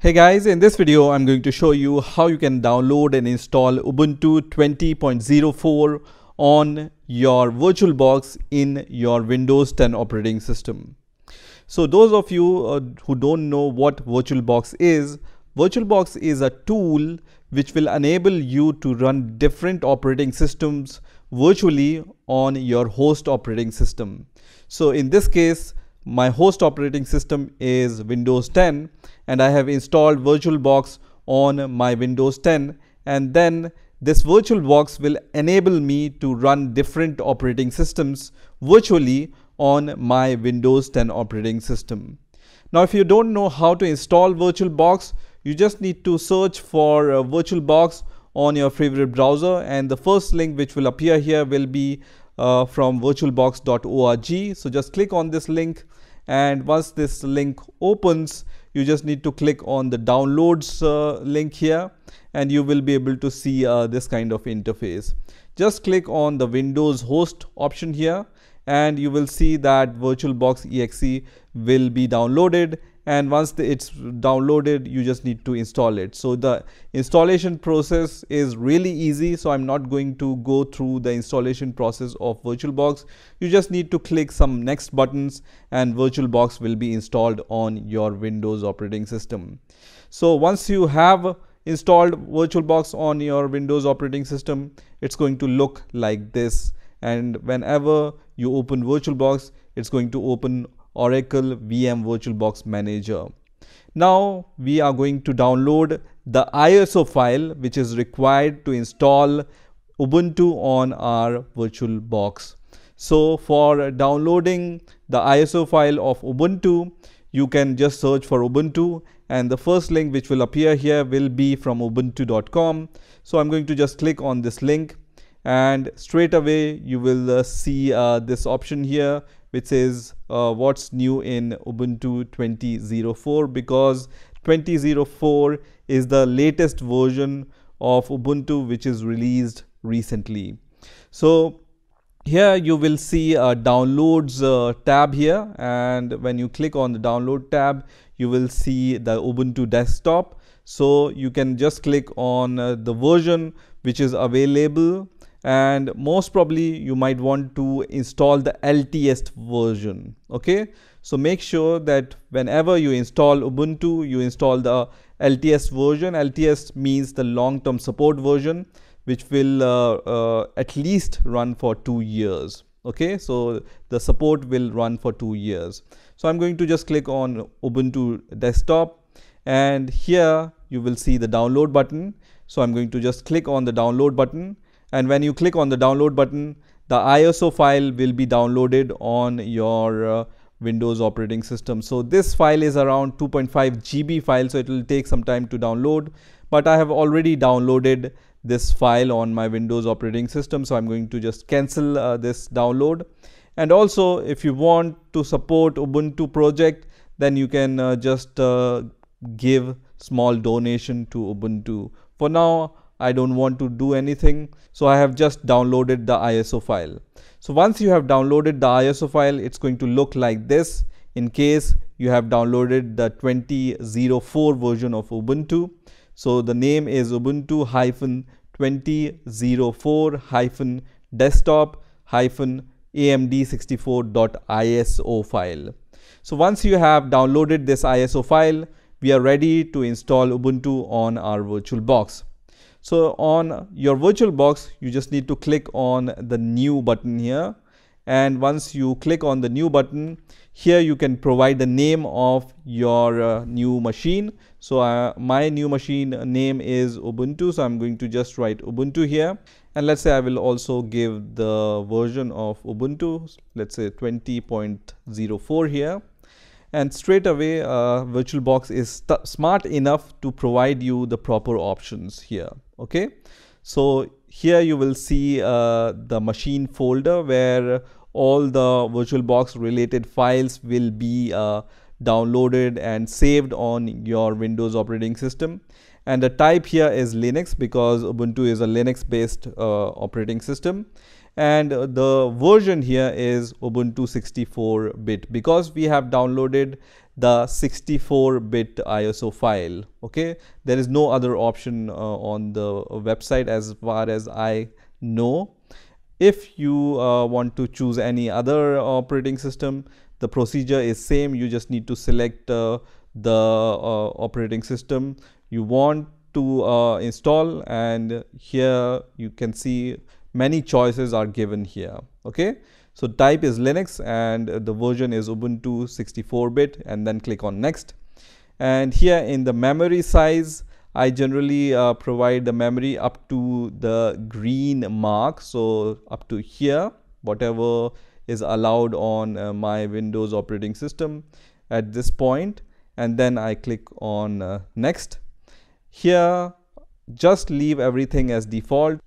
Hey guys, in this video I'm going to show you how you can download and install Ubuntu 20.04 on your VirtualBox in your Windows 10 operating system. So those of you who don't know what VirtualBox is a tool which will enable you to run different operating systems virtually on your host operating system. So in this case, my host operating system is Windows 10 and I have installed VirtualBox on my Windows 10, and then this VirtualBox will enable me to run different operating systems virtually on my Windows 10 operating system. Now if you don't know how to install VirtualBox, you just need to search for VirtualBox on your favorite browser, and the first link which will appear here will be from virtualbox.org. So just click on this link, and once this link opens, you just need to click on the downloads link here, and you will be able to see this kind of interface. Just click on the Windows host option here, and you will see that VirtualBox exe will be downloaded, and once it's downloaded, you just need to install it. So the installation process is really easy, so I'm not going to go through the installation process of VirtualBox. You just need to click some next buttons and VirtualBox will be installed on your Windows operating system. So once you have installed VirtualBox on your Windows operating system, it's going to look like this, and whenever you open VirtualBox, it's going to open Oracle VM VirtualBox Manager. Now we are going to download the ISO file which is required to install Ubuntu on our VirtualBox. So for downloading the ISO file of Ubuntu, you can just search for Ubuntu, and the first link which will appear here will be from ubuntu.com. So I'm going to just click on this link, and straight away you will see this option here which says what's new in Ubuntu 20.04, because 20.04 is the latest version of Ubuntu which is released recently. So here you will see a downloads tab here, and when you click on the download tab, you will see the Ubuntu desktop. So you can just click on the version which is available, and most probably you might want to install the LTS version. Okay, so make sure that whenever you install Ubuntu, you install the LTS version. LTS means the long-term support version, which will at least run for 2 years. Okay, so the support will run for 2 years. So I'm going to just click on Ubuntu desktop, and here you will see the download button. So I'm going to just click on the download button, and when you click on the download button, the ISO file will be downloaded on your Windows operating system. So this file is around 2.5 GB file, so it will take some time to download, but I have already downloaded this file on my Windows operating system, so I'm going to just cancel this download. And also, if you want to support Ubuntu project, then you can just give small donation to Ubuntu. For now, I don't want to do anything, so I have just downloaded the ISO file. So once you have downloaded the ISO file, it's going to look like this in case you have downloaded the 20.04 version of Ubuntu. So the name is Ubuntu-2004-desktop-amd64.iso file. So once you have downloaded this ISO file, we are ready to install Ubuntu on our VirtualBox. So on your VirtualBox, you just need to click on the new button here, and once you click on the new button, here you can provide the name of your new machine. So my new machine name is Ubuntu, so I'm going to just write Ubuntu here, and let's say I will also give the version of Ubuntu, let's say 20.04 here. And straight away VirtualBox is smart enough to provide you the proper options here. Okay, so here you will see the machine folder where all the VirtualBox related files will be downloaded and saved on your Windows operating system. And the type here is Linux, because Ubuntu is a Linux based operating system. and the version here is Ubuntu 64-bit. Because we have downloaded the 64-bit ISO file. Okay, there is no other option on the website as far as I know. If you want to choose any other operating system, the procedure is same. You just need to select the operating system you want to install, and here you can see many choices are given here. Okay, so type is Linux and the version is Ubuntu 64-bit, and then click on next. And here in the memory size, I generally provide the memory up to the green mark, so up to here, whatever is allowed on my Windows operating system at this point, and then I click on next. Here just leave everything as default,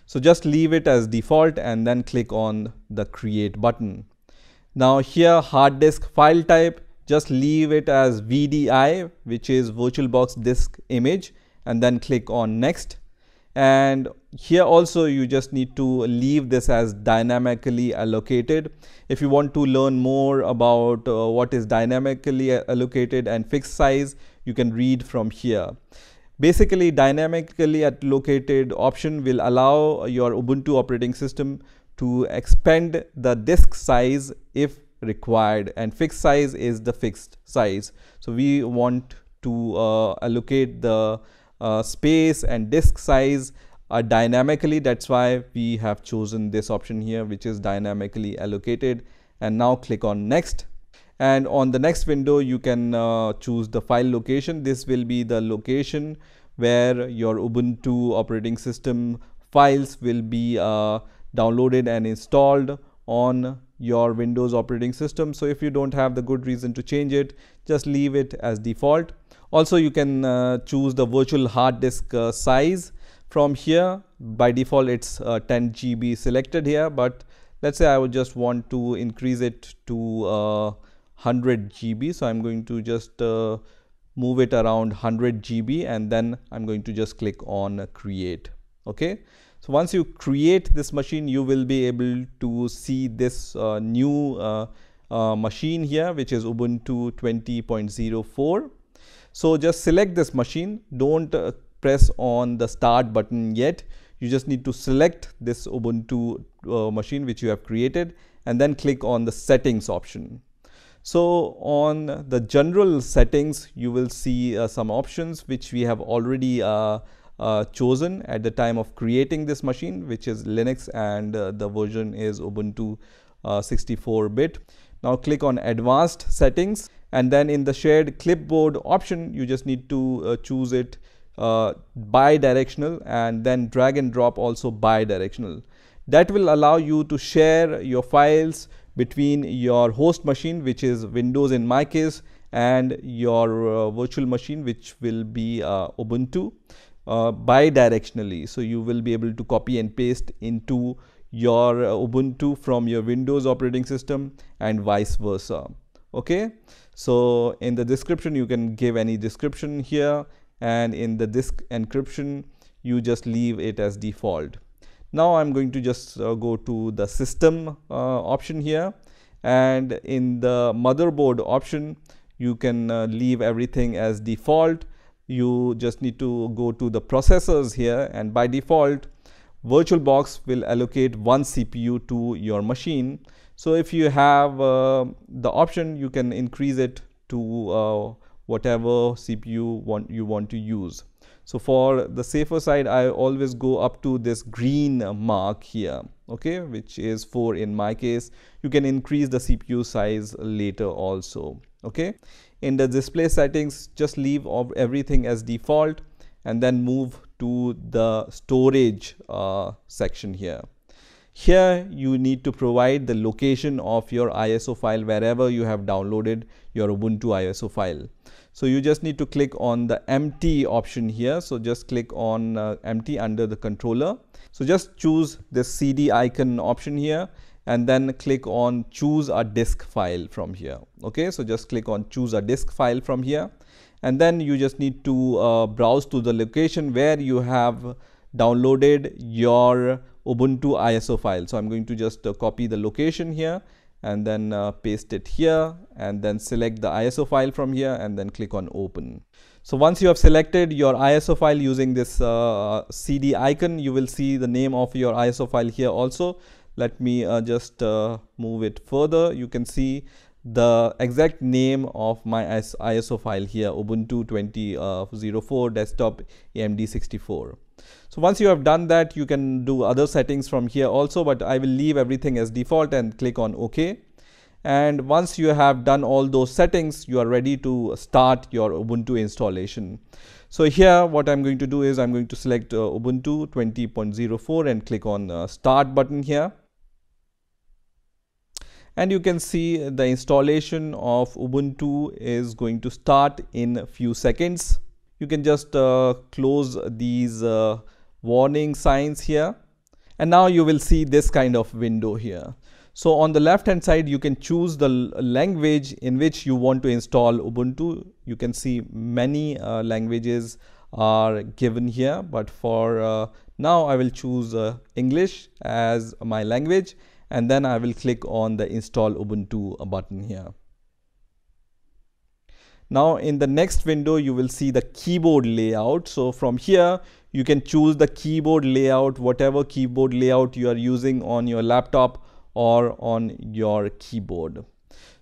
so just leave it as default and then click on the create button. Now here hard disk file type, just leave it as VDI, which is VirtualBox disk image, and then click on next. And here also you just need to leave this as dynamically allocated. If you want to learn more about what is dynamically allocated and fixed size, you can read from here. Basically, dynamically allocated option will allow your Ubuntu operating system to expand the disk size if required, and fixed size is the fixed size. So we want to allocate the space and disk size dynamically. That's why we have chosen this option here, which is dynamically allocated. And now click on next. And on the next window, you can choose the file location. This will be the location where your Ubuntu operating system files will be downloaded and installed on your Windows operating system. So if you don't have the good reason to change it, just leave it as default. Also, you can choose the virtual hard disk size from here. By default, it's 10 GB selected here, but let's say I would just want to increase it to 100 GB. So I'm going to just move it around 100 GB, and then I'm going to just click on create. Okay. So once you create this machine, you will be able to see this new machine here, which is Ubuntu 20.04. So just select this machine. Don't press on the start button yet. You just need to select this Ubuntu machine which you have created, and then click on the settings option. So on the general settings, you will see some options which we have already chosen at the time of creating this machine, which is Linux, and the version is Ubuntu 64-bit. Now click on advanced settings, and then in the shared clipboard option, you just need to choose it bi-directional, and then drag and drop also bi-directional. That will allow you to share your files between your host machine, which is Windows in my case, and your virtual machine, which will be Ubuntu, bi-directionally. So you will be able to copy and paste into your Ubuntu from your Windows operating system and vice versa. Okay, so in the description you can give any description here, and in the disk encryption you just leave it as default. Now I'm going to just go to the system option here, and in the motherboard option you can leave everything as default. You just need to go to the processors here, and by default VirtualBox will allocate one CPU to your machine. So if you have the option, you can increase it to whatever CPU you want to use. So for the safer side, I always go up to this green mark here, okay, which is 4 in my case. You can increase the CPU size later also. Okay, in the display settings, just leave everything as default, and then move to the storage section here. Here you need to provide the location of your ISO file wherever you have downloaded your Ubuntu ISO file. So you just need to click on the empty option here. So just click on empty under the controller. So just choose the CD icon option here, and then click on choose a disk file from here. Okay, so just click on choose a disk file from here, and then you just need to browse to the location where you have downloaded your Ubuntu ISO file. So I'm going to just copy the location here and then paste it here, and then select the ISO file from here and then click on open. So once you have selected your ISO file using this CD icon, you will see the name of your ISO file here also. Let me just move it further. You can see the exact name of my ISO file here, Ubuntu 20.04 desktop AMD64. So once you have done that, you can do other settings from here also, but I will leave everything as default and click on OK. And once you have done all those settings, you are ready to start your Ubuntu installation. So here what I'm going to do is I'm going to select Ubuntu 20.04 and click on start button here. And you can see the installation of Ubuntu is going to start in a few seconds. You can just close these warning signs here. And now you will see this kind of window here. So on the left hand side, you can choose the language in which you want to install Ubuntu. You can see many languages are given here, but for now I will choose English as my language, and then I will click on the install Ubuntu button here. Now in the next window, you will see the keyboard layout. So from here, you can choose the keyboard layout, whatever keyboard layout you are using on your laptop or on your keyboard.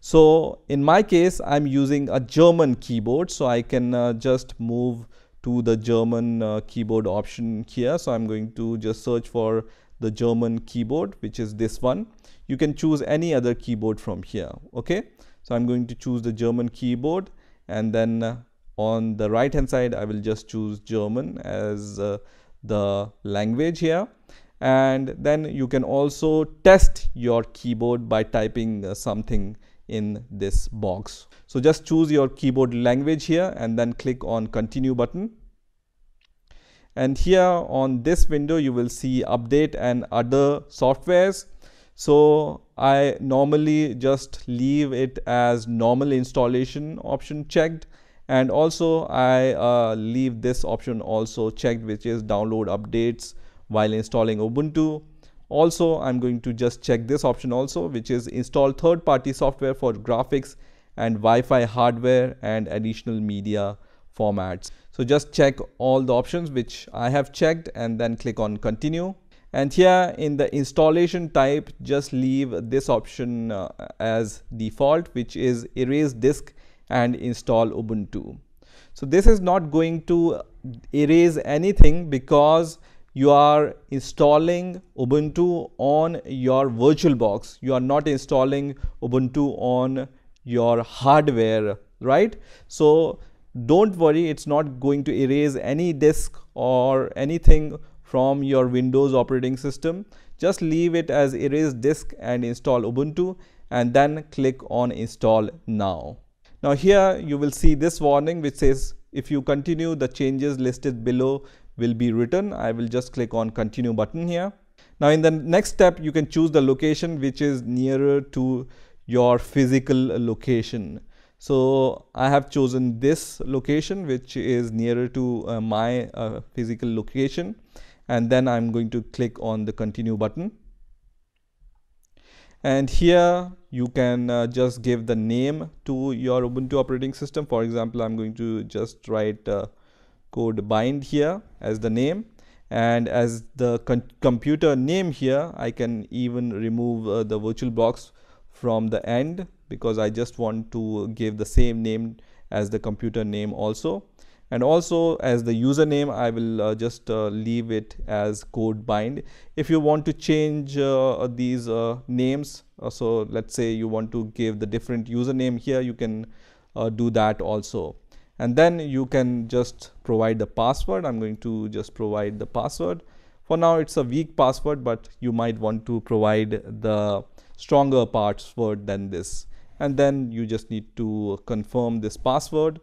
So in my case, I'm using a German keyboard, so I can just move to the German keyboard option here. So I'm going to just search for the German keyboard, which is this one. You can choose any other keyboard from here. Okay, so I'm going to choose the German keyboard, and then on the right hand side, I will just choose German as the language here. And then you can also test your keyboard by typing something in this box. So just choose your keyboard language here and then click on continue button. And here on this window, you will see update and other softwares. So I normally just leave it as normal installation option checked. And also I leave this option also checked, which is download updates while installing Ubuntu. Also, I'm going to just check this option also, which is install third-party software for graphics and Wi-Fi hardware and additional media formats. So just check all the options which I have checked and then click on continue. And here in the installation type, just leave this option as default, which is erase disk and install Ubuntu. So this is not going to erase anything because you are installing Ubuntu on your VirtualBox. You are not installing Ubuntu on your hardware, right? So don't worry, it's not going to erase any disk or anything from your Windows operating system. Just leave it as erase disk and install Ubuntu, and then click on install now. Now here you will see this warning which says if you continue, the changes listed below will be written. I will just click on continue button here. Now in the next step, you can choose the location which is nearer to your physical location. So I have chosen this location which is nearer to my physical location, and then I'm going to click on the continue button. And here you can just give the name to your Ubuntu operating system. For example, I'm going to just write code bind here as the name, and as the computer name here, I can even remove the VirtualBox from the end because I just want to give the same name as the computer name also. And also as the username, I will just leave it as code bind. If you want to change these names, so let's say you want to give the different username here, you can do that also. And then you can just provide the password. I'm going to just provide the password. For now, it's a weak password, but you might want to provide the stronger password than this. And then you just need to confirm this password.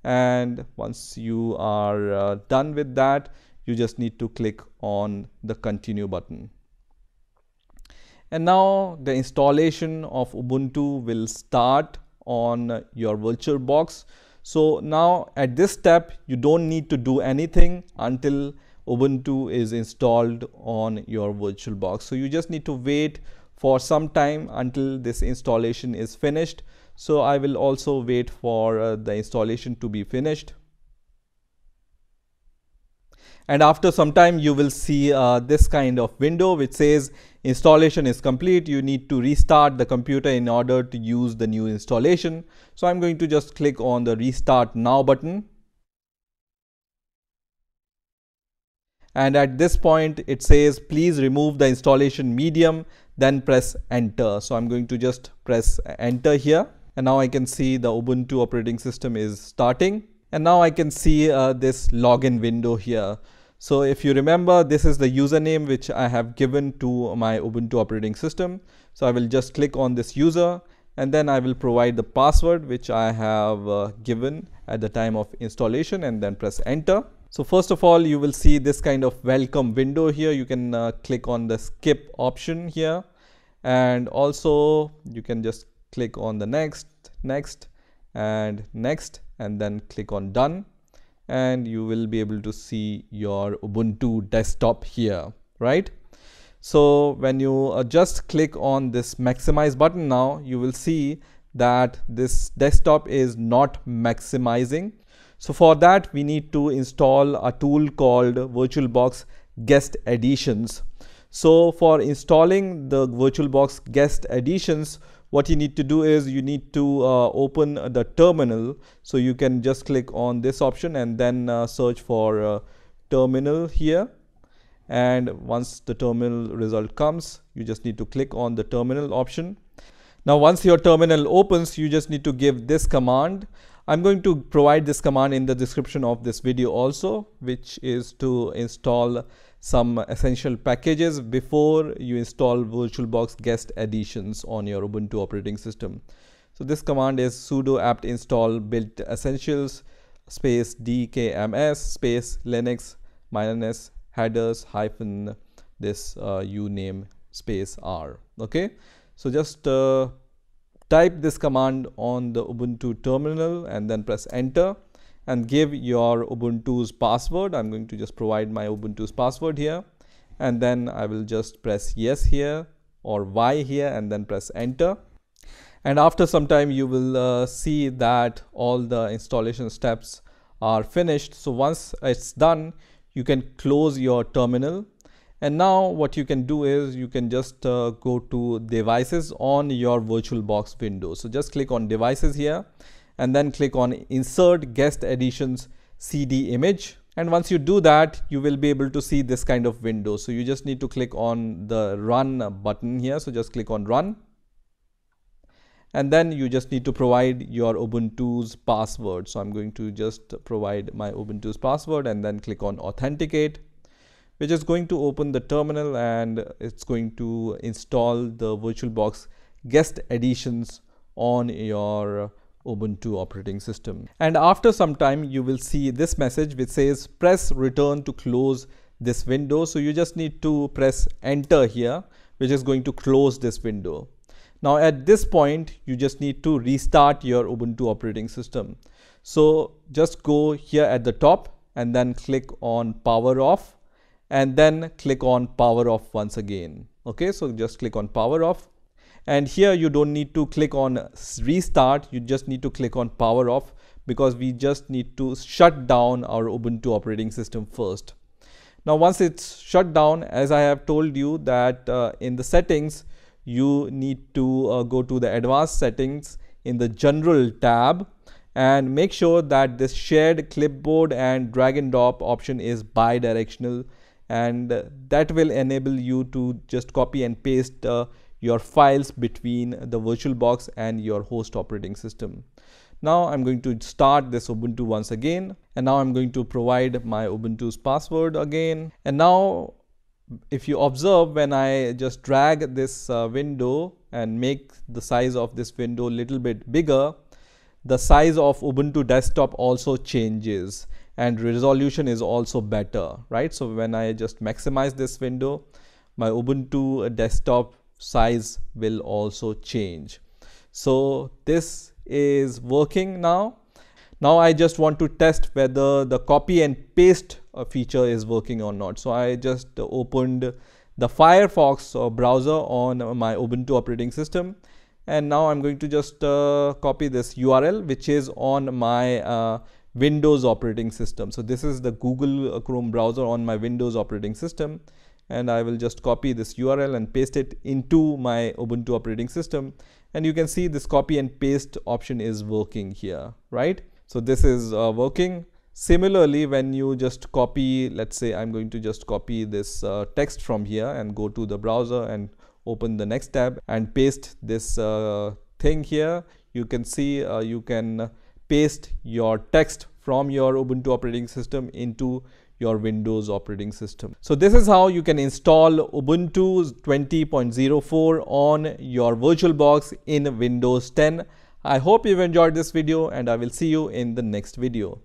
And once you are done with that, you just need to click on the continue button. And now the installation of Ubuntu will start on your VirtualBox. So now at this step, you don't need to do anything until Ubuntu is installed on your VirtualBox. So you just need to wait for some time until this installation is finished. So I will also wait for the installation to be finished. And after some time you will see this kind of window which says installation is complete. You need to restart the computer in order to use the new installation. So I'm going to just click on the Restart Now button. And at this point it says please remove the installation medium, then press enter. So I'm going to just press enter here, and now I can see the Ubuntu operating system is starting, and now I can see this login window here. So if you remember, this is the username which I have given to my Ubuntu operating system. So I will just click on this user, and then I will provide the password which I have given at the time of installation, and then press enter. So first of all, you will see this kind of welcome window here. You can click on the skip option here, and also you can just click on the next, and then click on done, and you will be able to see your Ubuntu desktop here, right? So when you just click on this maximize button, now you will see that this desktop is not maximizing. So for that we need to install a tool called VirtualBox Guest Editions. So for installing the VirtualBox Guest Editions, what you need to do is you need to open the terminal. So you can just click on this option and then search for terminal here. And once the terminal result comes, you just need to click on the terminal option. Now once your terminal opens, you just need to give this command. I'm going to provide this command in the description of this video also, which is to install some essential packages before you install VirtualBox Guest Editions on your Ubuntu operating system. So this command is sudo apt install build essentials space dkms space linux -s headers hyphen this uname space r. Okay, so just type this command on the Ubuntu terminal and then press enter and give your Ubuntu's password. I'm going to just provide my Ubuntu's password here, and then I will just press yes here or Y here and then press enter. And after some time you will see that all the installation steps are finished. So once it's done, you can close your terminal. And now what you can do is you can just go to devices on your VirtualBox window. So just click on devices here and then click on insert guest editions CD image. And once you do that, you will be able to see this kind of window. So you just need to click on the run button here. So just click on run. And then you just need to provide your Ubuntu's password. So I'm going to just provide my Ubuntu's password and then click on authenticate, which is going to open the terminal and it's going to install the VirtualBox Guest Editions on your Ubuntu operating system. And after some time you will see this message which says press return to close this window. So you just need to press enter here, which is going to close this window. Now at this point you just need to restart your Ubuntu operating system. So just go here at the top and then click on power off, and then click on power off once again. Okay, so just click on power off, and here you don't need to click on restart, you just need to click on power off, because we just need to shut down our Ubuntu operating system first. Now once it's shut down, as I have told you that in the settings you need to go to the advanced settings in the general tab and make sure that this shared clipboard and drag and drop option is bi-directional, and that will enable you to just copy and paste your files between the VirtualBox and your host operating system. Now I'm going to start this Ubuntu once again, and now I'm going to provide my Ubuntu's password again. And now if you observe, when I just drag this window and make the size of this window a little bit bigger, the size of Ubuntu desktop also changes and resolution is also better, right? So when I just maximize this window, my Ubuntu desktop size will also change. So this is working now. Now I just want to test whether the copy and paste feature is working or not. So I just opened the Firefox browser on my Ubuntu operating system. And now I'm going to just copy this URL, which is on my Windows operating system. So this is the Google Chrome browser on my Windows operating system, and I will just copy this URL and paste it into my Ubuntu operating system. And you can see this copy and paste option is working here, right? So this is working. Similarly, when you just copy, let's say I'm going to just copy this text from here and go to the browser and open the next tab and paste this thing here, you can see you can paste your text from your Ubuntu operating system into your Windows operating system. So this is how you can install Ubuntu 20.04 on your VirtualBox in Windows 10. I hope you've enjoyed this video, and I will see you in the next video.